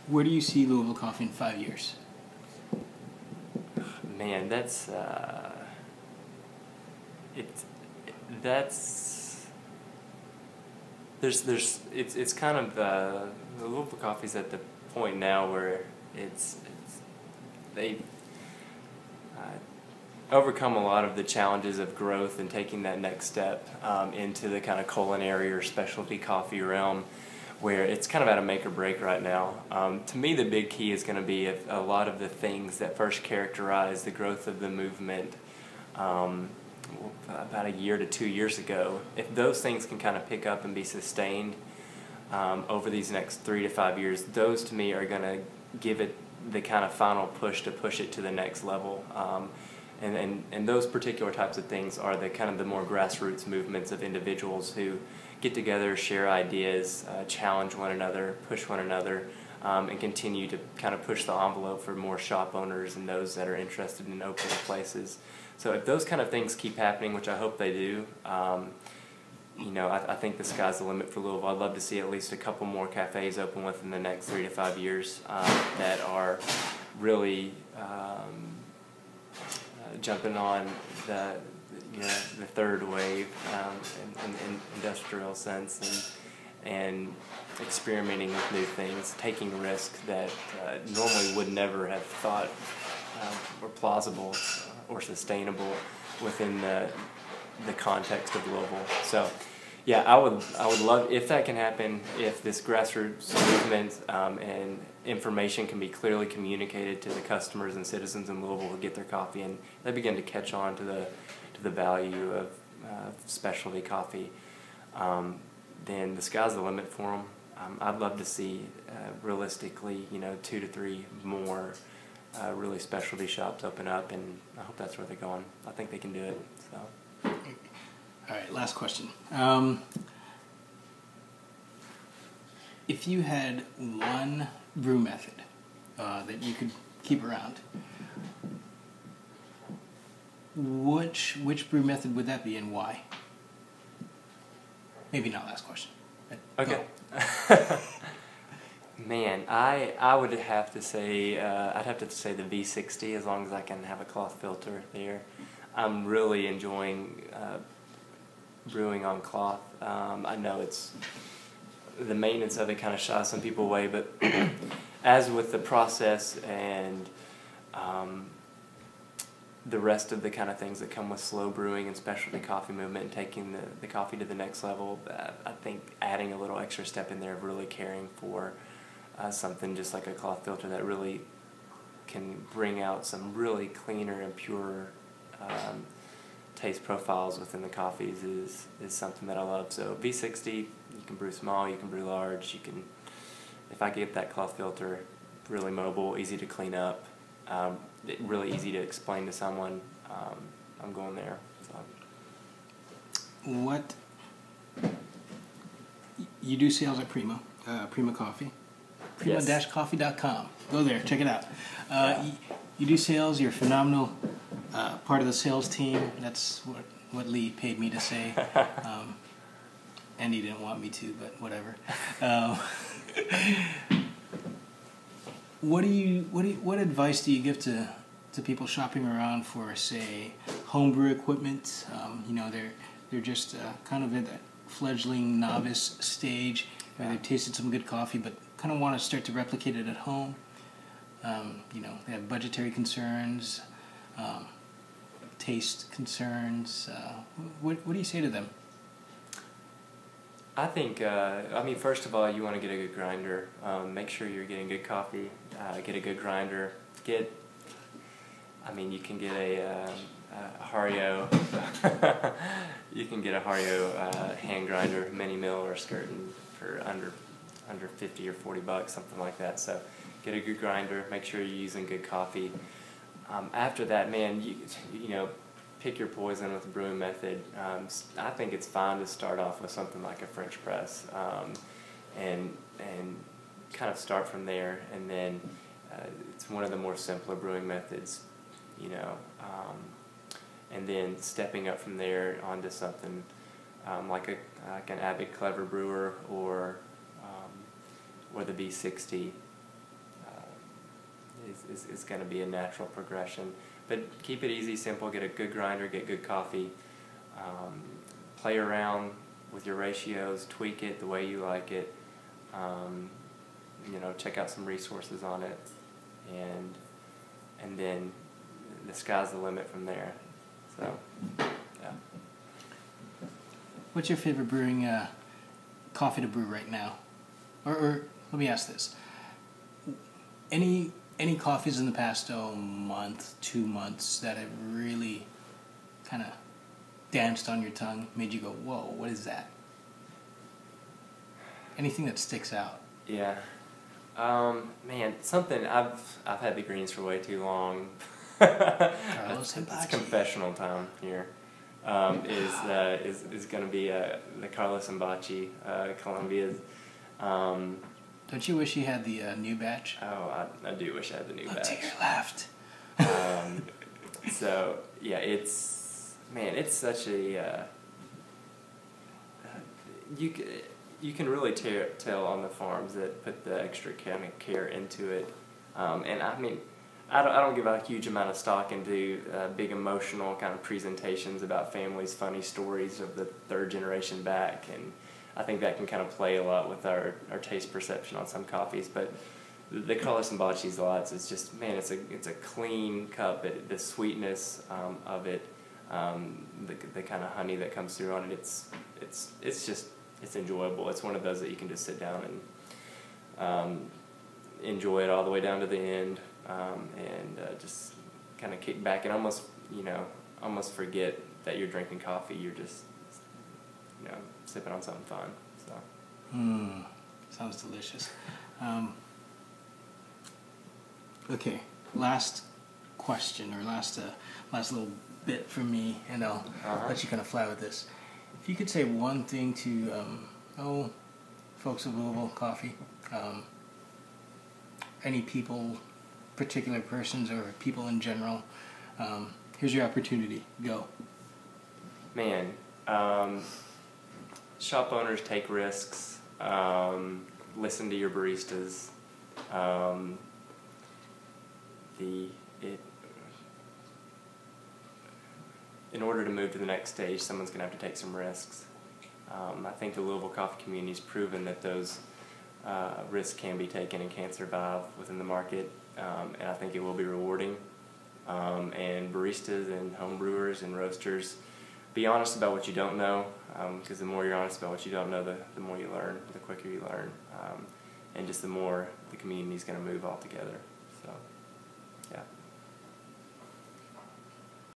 Where do you see Louisville Coffee in 5 years? Man, it's kind of the Louisville Coffee's at the point now where they overcome a lot of the challenges of growth and taking that next step into the kind of culinary or specialty coffee realm, where it's kind of at a make or break right now. To me, the big key is going to be a lot of the things that first characterized the growth of the movement about a year to 2 years ago. If those things can kind of pick up and be sustained over these next 3 to 5 years, those to me are going to give it the kind of final push to push it to the next level. And those particular types of things are the kind of the more grassroots movements of individuals who get together, share ideas, challenge one another, push one another, and continue to kind of push the envelope for more shop owners and those that are interested in opening places. So if those kind of things keep happening, which I hope they do, I think the sky's the limit for Louisville. I'd love to see at least a couple more cafes open within the next 3 to 5 years that are really jumping on the third wave in industrial sense and experimenting with new things, taking risks that normally would never have thought were plausible or sustainable within the context of Louisville. So yeah, I would love if that can happen, if this grassroots movement and information can be clearly communicated to the customers and citizens in Louisville who get their coffee, and they begin to catch on to the value of specialty coffee, then the sky's the limit for them. I'd love to see realistically, 2 to 3 more really specialty shops open up, and I hope that's where they're going. I think they can do it. So. All right, last question. If you had one brew method that you could keep around, which brew method would that be and why? Maybe not last question. Okay. Man, I would have to say I'd have to say the V60, as long as I can have a cloth filter there. I'm really enjoying brewing on cloth. I know it's the maintenance of it kind of shies some people away, but as with the process and the rest of the kind of things that come with slow brewing and specialty coffee movement and taking the coffee to the next level, I think adding a little extra step in there of really caring for something just like a cloth filter that really can bring out some really cleaner and purer taste profiles within the coffees is something that I love. So V60, you can brew small, you can brew large, if I get that cloth filter, really mobile, easy to clean up, really easy to explain to someone, I'm going there. So. What you do sales at Prima Coffee, prima-coffee.com. Go there, check it out. You do sales. You're a phenomenal part of the sales team. That's what Lee paid me to say. And he didn't want me to, but whatever. What advice do you give to people shopping around for, say, homebrew equipment? They're just kind of at that fledgling novice stage where they've tasted some good coffee, but kind of want to start to replicate it at home. They have budgetary concerns, taste concerns. What do you say to them? I think, first of all, you want to get a good grinder. Make sure you're getting good coffee. Get a good grinder. You can get a Hario. You can get a Hario hand grinder, mini mill or skirting for under $50 or $40, something like that. So get a good grinder. Make sure you're using good coffee. After that, man, you pick your poison with the brewing method. I think it's fine to start off with something like a French press, and kind of start from there. And then it's one of the more simpler brewing methods, and then stepping up from there onto something like an avid clever brewer or the V60. is going to be a natural progression. But keep it easy, simple. Get a good grinder, get good coffee. Play around with your ratios, tweak it the way you like it. Check out some resources on it, and then the sky's the limit from there. So, yeah. What's your favorite brewing coffee to brew right now? Or let me ask this: any coffees in the past month, 2 months that have really kind of danced on your tongue, made you go, "Whoa, what is that?" Anything that sticks out? Yeah. Man, something I've had the greens for way too long. Carlos It's confessional time here. Is going to be the Carlos Mbachi, Colombia's. Don't you wish you had the new batch? Oh, I do wish I had the new Look batch. to your left. So yeah, it's such a you can really tell on the farms that put the extra kind of care into it, and I mean, I don't give a huge amount of stock into big emotional kind of presentations about families, funny stories of the third generation back, and I think that can kind of play a lot with our taste perception on some coffees. But the Carlos Mbachi's lots, it's just, man, it's a clean cup. The sweetness of it, the kind of honey that comes through on it, it's enjoyable. It's one of those that you can just sit down and enjoy it all the way down to the end, and just kind of kick back and almost forget that you're drinking coffee. You're just sipping on something fun. So. Sounds delicious. Okay, last question, or last little bit from me, and I'll let you kind of fly with this. If you could say one thing to folks of Louisville Coffee, any people, particular persons, or people in general, here's your opportunity. Go. Man, shop owners, take risks. Listen to your baristas. In order to move to the next stage, someone's going to have to take some risks. I think the Louisville coffee community has proven that those risks can be taken and can survive within the market, and I think it will be rewarding. And baristas and home brewers and roasters, be honest about what you don't know, because the more you're honest about what you don't know, the more you learn, the quicker you learn, and just the more the community is going to move all together. So.